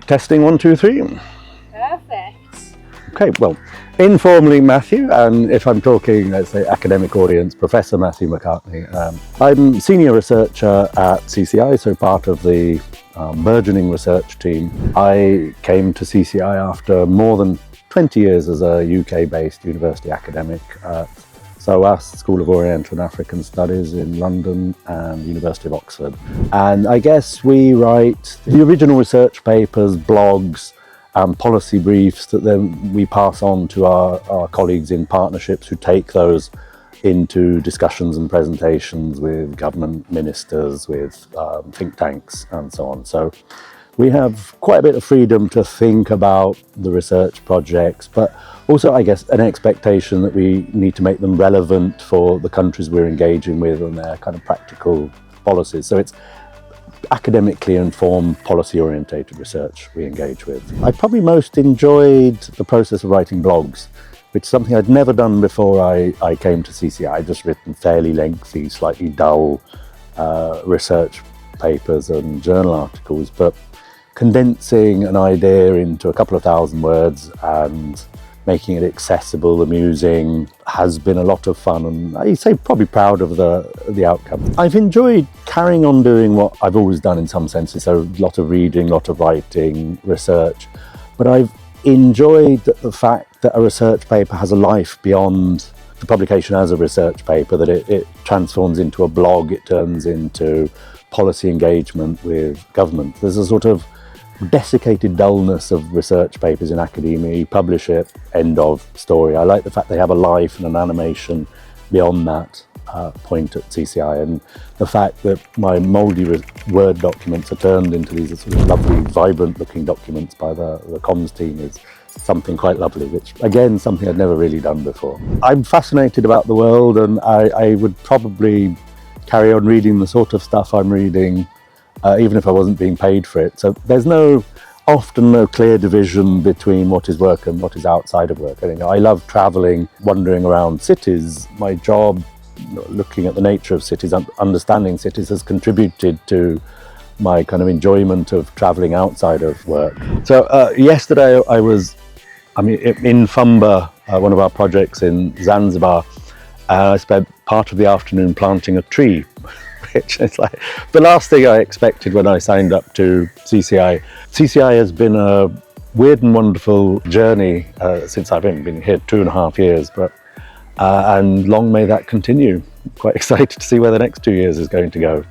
Testing 1, 2, 3. Perfect. Okay, well, informally Matthew, and if I'm talking, let's say, academic audience, Professor Matthew McCartney. I'm senior researcher at CCI, so part of the burgeoning research team. I came to CCI after more than 20 years as a UK-based university academic at SOAS, School of Oriental and African Studies in London, and University of Oxford. And I guess we write the original research papers, blogs, and policy briefs that then we pass on to our colleagues in partnerships who take those into discussions and presentations with government ministers, with think tanks and so on. So we have quite a bit of freedom to think about the research projects, but also, I guess, an expectation that we need to make them relevant for the countries we're engaging with and their kind of practical policies. So it's academically informed, policy-orientated research we engage with. I probably most enjoyed the process of writing blogs, which is something I'd never done before I came to CCI. I'd just written fairly lengthy, slightly dull research papers and journal articles, but condensing an idea into a couple of thousand words and making it accessible, amusing, has been a lot of fun, and I say probably proud of the outcome. I've enjoyed carrying on doing what I've always done in some senses, so a lot of reading, a lot of writing, research, but I've enjoyed the fact that a research paper has a life beyond the publication as a research paper, that it transforms into a blog, it turns into policy engagement with government. There's a sort of desiccated dullness of research papers in academia. You publish it, end of story. I like the fact they have a life and an animation beyond that point at CCI, and the fact that my mouldy Word documents are turned into these sort of lovely, vibrant looking documents by the comms team is something quite lovely, which again, something I'd never really done before. I'm fascinated about the world, and I would probably carry on reading the sort of stuff I'm reading even if I wasn't being paid for it. So there's often no clear division between what is work and what is outside of work. I love traveling, wandering around cities. My job, looking at the nature of cities, understanding cities, has contributed to my kind of enjoyment of traveling outside of work. So yesterday I was in Fumba, one of our projects in Zanzibar. I spent part of the afternoon planting a tree, which is like the last thing I expected when I signed up to CCI. CCI has been a weird and wonderful journey since I've been here 2.5 years, and long may that continue. Quite excited to see where the next 2 years is going to go.